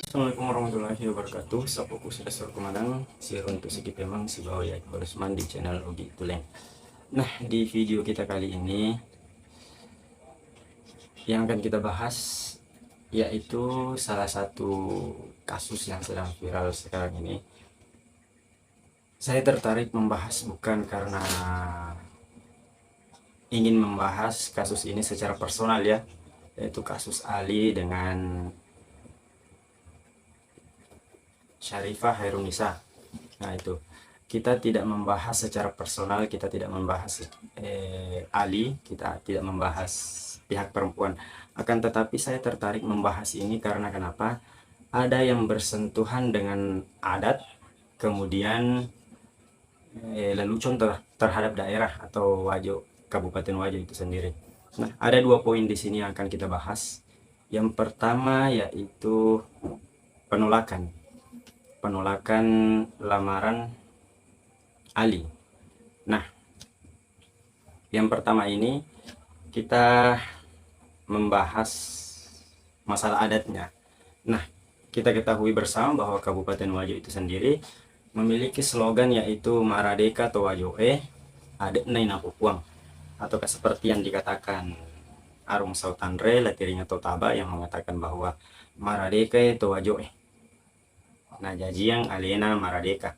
Assalamualaikum warahmatullahi wabarakatuh. Sapoku sudah suruh kemadang siar untuk segi pemang si bawah ya harus mandi channel Ogi Tuleng. Nah, di video kita kali ini yang akan kita bahas yaitu salah satu kasus yang sedang viral sekarang ini. Saya tertarik membahas bukan karena ingin membahas kasus ini secara personal ya, yaitu kasus Ali dengan Syarifah Hairunisa. Nah, itu kita tidak membahas secara personal, kita tidak membahas Ali, kita tidak membahas pihak perempuan. Akan tetapi saya tertarik membahas ini karena kenapa? Ada yang bersentuhan dengan adat, kemudian lelucon terhadap daerah atau Wajo, Kabupaten Wajo itu sendiri. Nah, ada dua poin di sini yang akan kita bahas. Yang pertama yaitu penolakan lamaran Ali. Nah, yang pertama ini kita membahas masalah adatnya. Nah, kita ketahui bersama bahwa Kabupaten Wajo itu sendiri memiliki slogan yaitu Maradeka to Wajoe adet nai napupuang, atau seperti yang dikatakan Arung Sautanre Latiringa Totaba yang mengatakan bahwa Maradeka to Wajoe. Nah, jajiang aliena Maradeka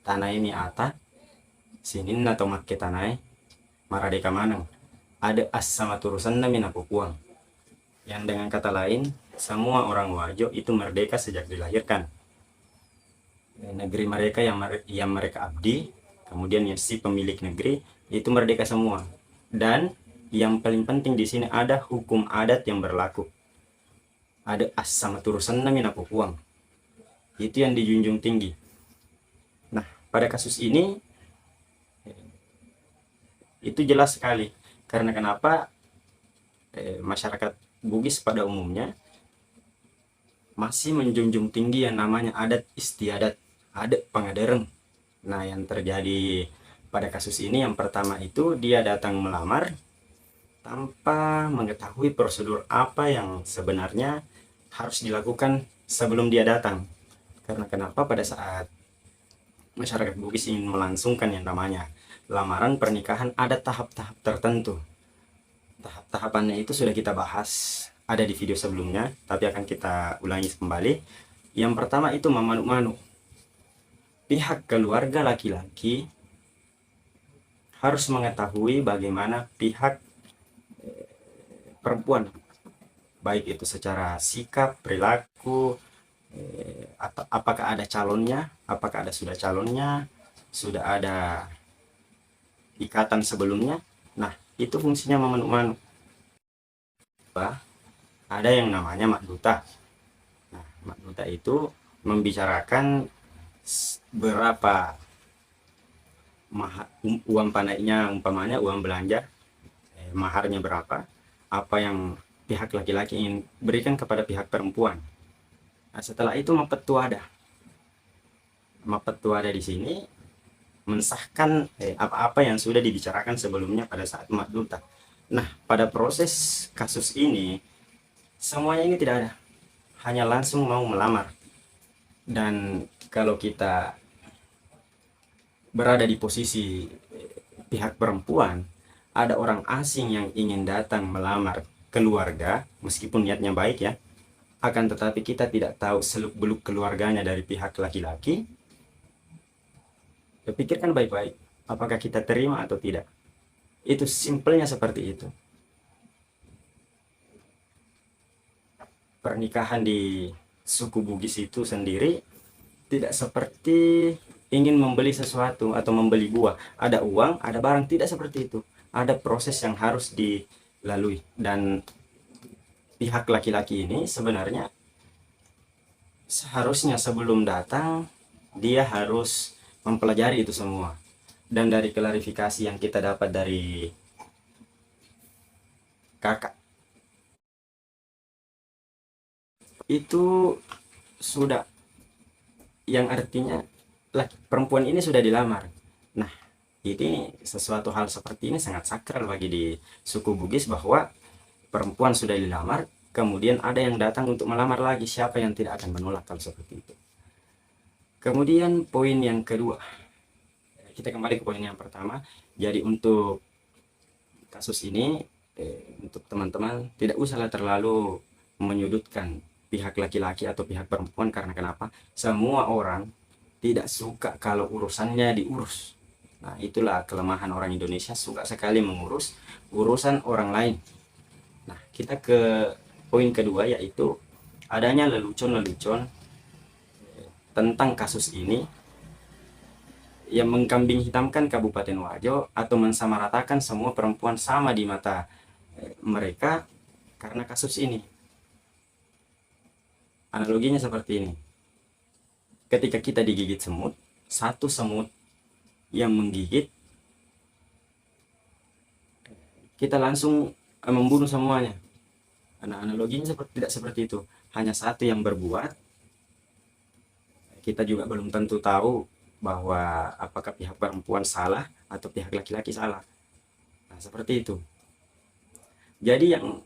tanah ini ata sinin atau make tanai Maradeka manang ada as sama turusan nami napupuang, yang dengan kata lain semua orang Wajo itu merdeka sejak dilahirkan. Negeri mereka yang mereka abdi, kemudian ya si pemilik negeri itu merdeka semua. Dan yang paling penting di sini ada hukum adat yang berlaku, ada as sama turusan nami napupuang, itu yang dijunjung tinggi. Nah, pada kasus ini itu jelas sekali. Karena kenapa? Masyarakat Bugis pada umumnya masih menjunjung tinggi yang namanya adat istiadat, adat pengadereng. Nah, yang terjadi pada kasus ini yang pertama itu dia datang melamar tanpa mengetahui prosedur apa yang sebenarnya harus dilakukan sebelum dia datang. Karena kenapa? Pada saat masyarakat Bugis ingin melangsungkan yang namanya lamaran pernikahan ada tahap-tahap tertentu. Tahap-tahapannya itu sudah kita bahas, ada di video sebelumnya, tapi akan kita ulangi kembali. Yang pertama itu memanuk-manuk. Pihak keluarga laki-laki harus mengetahui bagaimana pihak perempuan, baik itu secara sikap, perilaku, atau apakah ada calonnya, apakah ada sudah calonnya, sudah ada ikatan sebelumnya. Nah, itu fungsinya memanuk-manuk. Ada yang namanya mak duta. Nah, mak duta itu membicarakan berapa uang panainya, umpamanya uang belanja, maharnya berapa, apa yang pihak laki-laki ingin berikan kepada pihak perempuan. Nah, setelah itu mapetuada di sini mensahkan apa-apa yang sudah dibicarakan sebelumnya pada saat mak duta. Nah, pada proses kasus ini semuanya ini tidak ada, hanya langsung mau melamar. Dan kalau kita berada di posisi pihak perempuan, ada orang asing yang ingin datang melamar keluarga, meskipun niatnya baik ya, akan tetapi kita tidak tahu seluk-beluk keluarganya dari pihak laki-laki. Pikirkan baik-baik, apakah kita terima atau tidak. Itu simpelnya seperti itu. Pernikahan di suku Bugis itu sendiri tidak seperti ingin membeli sesuatu atau membeli buah. Ada uang, ada barang, tidak seperti itu. Ada proses yang harus dilalui. Dan pihak laki-laki ini sebenarnya seharusnya sebelum datang dia harus mempelajari itu semua. Dan dari klarifikasi yang kita dapat dari kakak itu sudah, yang artinya perempuan ini sudah dilamar. Nah, ini sesuatu hal seperti ini sangat sakral bagi di suku Bugis, bahwa perempuan sudah dilamar kemudian ada yang datang untuk melamar lagi. Siapa yang tidak akan menolak kalau seperti itu? Kemudian poin yang kedua, kita kembali ke poin yang pertama. Jadi untuk kasus ini, untuk teman-teman tidak usahlah terlalu menyudutkan pihak laki-laki atau pihak perempuan. Karena kenapa? Semua orang tidak suka kalau urusannya diurus. Nah, itulah kelemahan orang Indonesia, suka sekali mengurus urusan orang lain. Nah, kita ke poin kedua, yaitu adanya lelucon-lelucon tentang kasus ini yang mengkambing hitamkan Kabupaten Wajo atau mensamaratakan semua perempuan sama di mata mereka karena kasus ini. Analoginya seperti ini. Ketika kita digigit semut, satu semut yang menggigit, kita langsung membunuh semuanya. Nah, analoginya tidak seperti itu. Hanya satu yang berbuat, kita juga belum tentu tahu bahwa apakah pihak perempuan salah atau pihak laki-laki salah. Nah, seperti itu. Jadi yang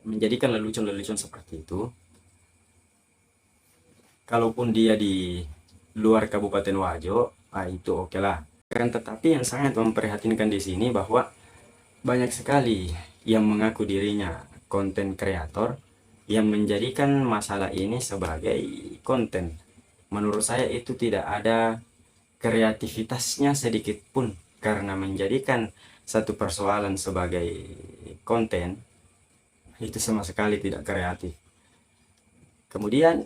menjadikan lelucon-lelucon seperti itu, kalaupun dia di luar Kabupaten Wajo, itu oke lah. Kan tetapi yang sangat memprihatinkan di sini bahwa banyak sekali yang mengaku dirinya konten kreator yang menjadikan masalah ini sebagai konten. Menurut saya itu tidak ada kreativitasnya sedikit pun, karena menjadikan satu persoalan sebagai konten itu sama sekali tidak kreatif. Kemudian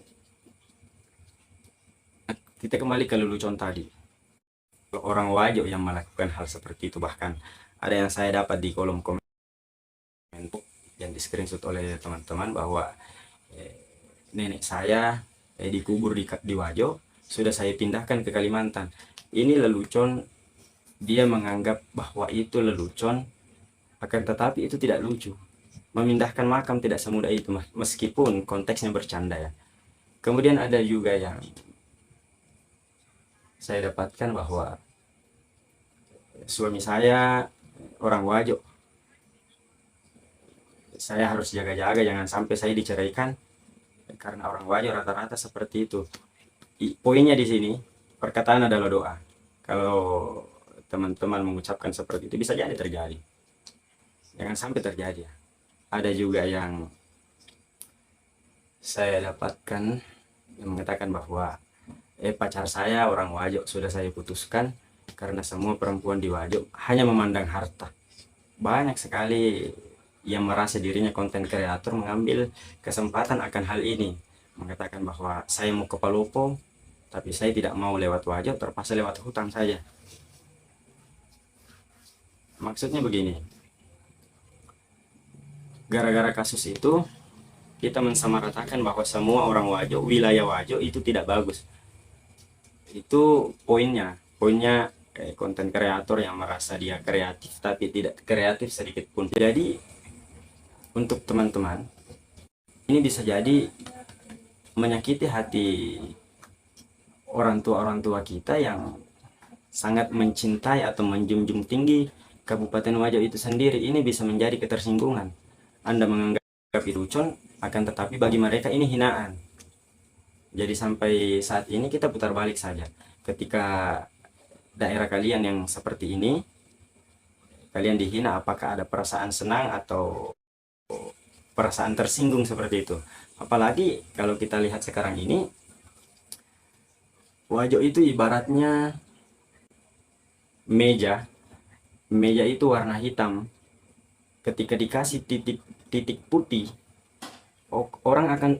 kita kembali ke lelucon tadi. Orang Wajo yang melakukan hal seperti itu, bahkan ada yang saya dapat di kolom komen yang di screenshot oleh teman-teman bahwa nenek saya dikubur di Wajo, sudah saya pindahkan ke Kalimantan. Ini lelucon, dia menganggap bahwa itu lelucon, akan tetapi itu tidak lucu. Memindahkan makam tidak semudah itu, meskipun konteksnya bercanda ya. Kemudian ada juga yang saya dapatkan bahwa suami saya orang Wajo, saya harus jaga-jaga jangan sampai saya diceraikan karena orang Wajo rata-rata seperti itu. Poinnya di sini, perkataan adalah doa. Kalau teman-teman mengucapkan seperti itu, bisa jadi terjadi. Jangan sampai terjadi. Ada juga yang saya dapatkan yang mengatakan bahwa pacar saya orang Wajo, sudah saya putuskan karena semua perempuan di Wajo hanya memandang harta. Banyak sekali yang merasa dirinya konten kreator mengambil kesempatan akan hal ini, mengatakan bahwa saya mau ke Palopo tapi saya tidak mau lewat Wajo, terpaksa lewat hutan saja. Maksudnya begini, gara-gara kasus itu kita mensamaratakan bahwa semua orang Wajo, wilayah Wajo itu tidak bagus. Itu poinnya konten kreator yang merasa dia kreatif tapi tidak kreatif sedikit pun. Jadi untuk teman-teman, ini bisa jadi menyakiti hati orang tua kita yang sangat mencintai atau menjunjung tinggi Kabupaten Wajo itu sendiri. Ini bisa menjadi ketersinggungan. Anda menganggap itu lucu, akan tetapi bagi mereka ini hinaan. Jadi sampai saat ini kita putar balik saja. Ketika daerah kalian yang seperti ini, kalian dihina, apakah ada perasaan senang atau perasaan tersinggung seperti itu? Apalagi kalau kita lihat sekarang ini, Wajo itu ibaratnya meja itu warna hitam. Ketika dikasih titik putih, orang akan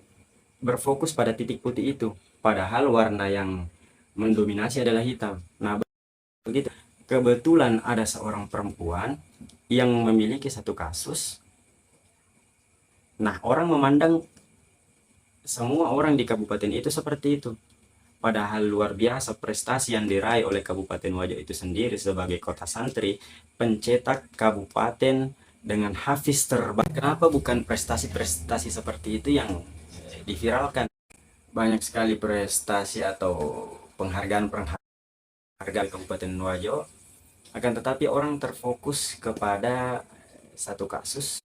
berfokus pada titik putih itu, padahal warna yang mendominasi adalah hitam. Nah, begitu. Kebetulan ada seorang perempuan yang memiliki satu kasus. Nah, orang memandang semua orang di kabupaten itu seperti itu. Padahal luar biasa prestasi yang diraih oleh Kabupaten Wajo itu sendiri sebagai kota santri, pencetak kabupaten dengan hafiz terbaik. Kenapa bukan prestasi-prestasi seperti itu yang diviralkan? Banyak sekali prestasi atau penghargaan Kabupaten Wajo, akan tetapi orang terfokus kepada satu kasus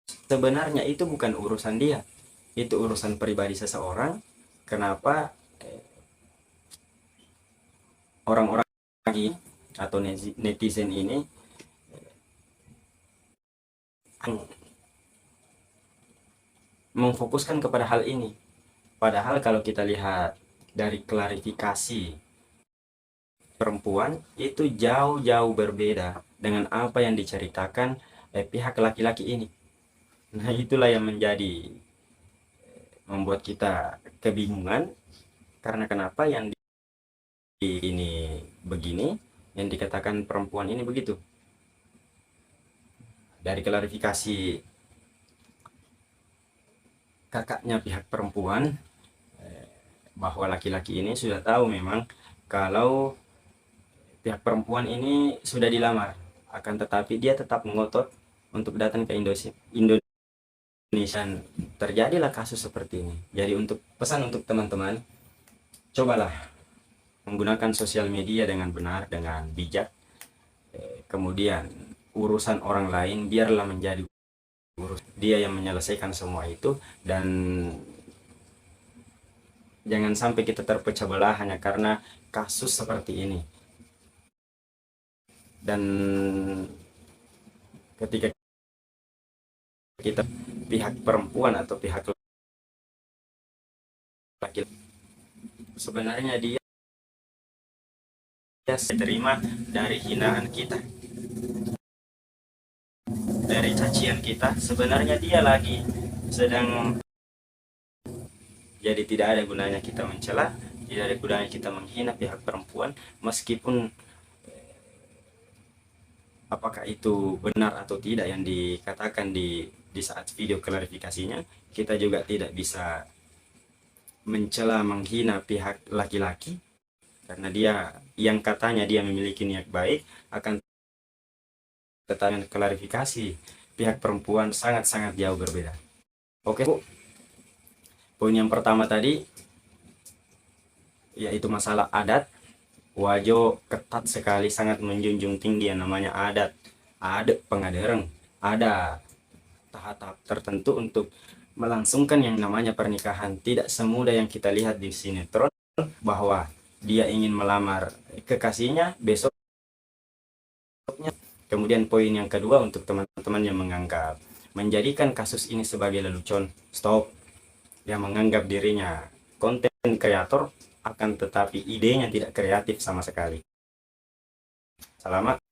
sebenarnya itu bukan urusan dia, itu urusan pribadi seseorang. Kenapa orang-orang lagi atau netizen ini memfokuskan kepada hal ini? Padahal kalau kita lihat dari klarifikasi perempuan itu jauh-jauh berbeda dengan apa yang diceritakan pihak laki-laki ini. Nah, itulah yang membuat kita kebingungan, karena kenapa yang ini begini, yang dikatakan perempuan ini begitu. Dari klarifikasi kakaknya pihak perempuan, bahwa laki-laki ini sudah tahu memang kalau pihak perempuan ini sudah dilamar, akan tetapi dia tetap mengotot untuk datang ke Indonesia. Dan terjadilah kasus seperti ini. Jadi untuk pesan untuk teman-teman, cobalah menggunakan sosial media dengan benar, dengan bijak. Kemudian urusan orang lain biarlah menjadi urus dia yang menyelesaikan semua itu, dan jangan sampai kita terpecah belah hanya karena kasus seperti ini. Dan ketika kita pihak perempuan atau pihak laki, sebenarnya dia terima dari hinaan kita, dari cacian kita, sebenarnya dia lagi sedang. Jadi tidak ada gunanya kita mencela, tidak ada gunanya kita menghina pihak perempuan, meskipun apakah itu benar atau tidak yang dikatakan di saat video klarifikasinya. Kita juga tidak bisa mencela, menghina pihak laki-laki, karena dia yang katanya dia memiliki niat baik, akan tetapi klarifikasi pihak perempuan sangat-sangat jauh berbeda. Oke Bu, poin yang pertama tadi yaitu masalah adat. Wajo ketat sekali, sangat menjunjung tinggi yang namanya adat. Ada pengadereng, ada tahap-tahap tertentu untuk melangsungkan yang namanya pernikahan. Tidak semudah yang kita lihat di sinetron, bahwa dia ingin melamar kekasihnya besoknya. Kemudian poin yang kedua untuk teman-teman yang menganggap menjadikan kasus ini sebagai lelucon, stop. Yang menganggap dirinya konten kreator, akan tetapi idenya tidak kreatif sama sekali. Selamat